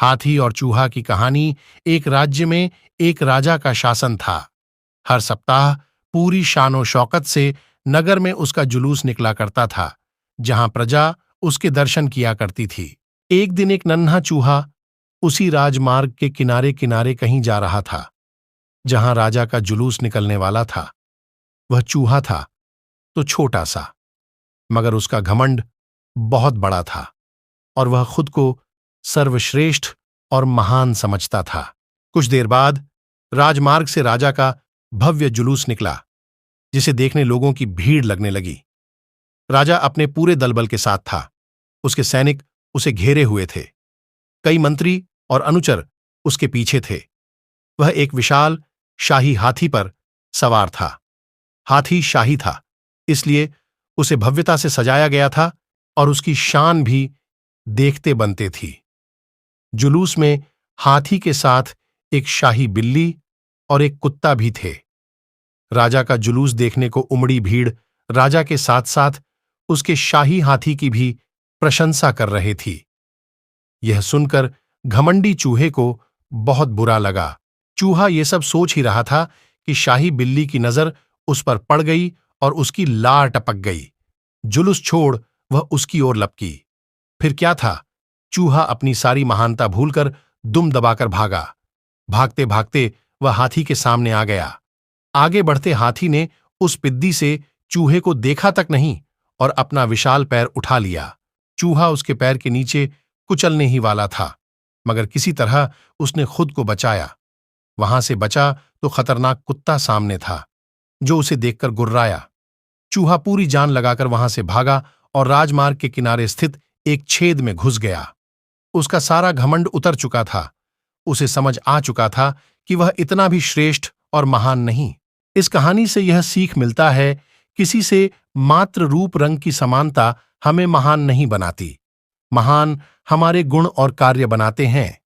हाथी और चूहा की कहानी। एक राज्य में एक राजा का शासन था। हर सप्ताह पूरी शानो शौकत से नगर में उसका जुलूस निकला करता था, जहां प्रजा उसके दर्शन किया करती थी। एक दिन एक नन्हा चूहा उसी राजमार्ग के किनारे किनारे कहीं जा रहा था, जहां राजा का जुलूस निकलने वाला था। वह चूहा था तो छोटा सा, मगर उसका घमंड बहुत बड़ा था और वह खुद को सर्वश्रेष्ठ और महान समझता था। कुछ देर बाद राजमार्ग से राजा का भव्य जुलूस निकला, जिसे देखने लोगों की भीड़ लगने लगी। राजा अपने पूरे दलबल के साथ था। उसके सैनिक उसे घेरे हुए थे। कई मंत्री और अनुचर उसके पीछे थे। वह एक विशाल शाही हाथी पर सवार था। हाथी शाही था, इसलिए उसे भव्यता से सजाया गया था और उसकी शान भी देखते बनते थी। जुलूस में हाथी के साथ एक शाही बिल्ली और एक कुत्ता भी थे। राजा का जुलूस देखने को उमड़ी भीड़ राजा के साथ साथ उसके शाही हाथी की भी प्रशंसा कर रहे थी। यह सुनकर घमंडी चूहे को बहुत बुरा लगा। चूहा ये सब सोच ही रहा था कि शाही बिल्ली की नजर उस पर पड़ गई और उसकी लार टपक गई। जुलूस छोड़ वह उसकी ओर लपकी। फिर क्या था, चूहा अपनी सारी महानता भूलकर दुम दबाकर भागा। भागते भागते वह हाथी के सामने आ गया। आगे बढ़ते हाथी ने उस पिद्दी से चूहे को देखा तक नहीं और अपना विशाल पैर उठा लिया। चूहा उसके पैर के नीचे कुचलने ही वाला था, मगर किसी तरह उसने खुद को बचाया। वहां से बचा तो खतरनाक कुत्ता सामने था, जो उसे देखकर गुर्राया। चूहा पूरी जान लगाकर वहां से भागा और राजमार्ग के किनारे स्थित एक छेद में घुस गया। उसका सारा घमंड उतर चुका था। उसे समझ आ चुका था कि वह इतना भी श्रेष्ठ और महान नहीं। इस कहानी से यह सीख मिलता है, किसी से मात्र रूप रंग की समानता हमें महान नहीं बनाती। महान हमारे गुण और कार्य बनाते हैं।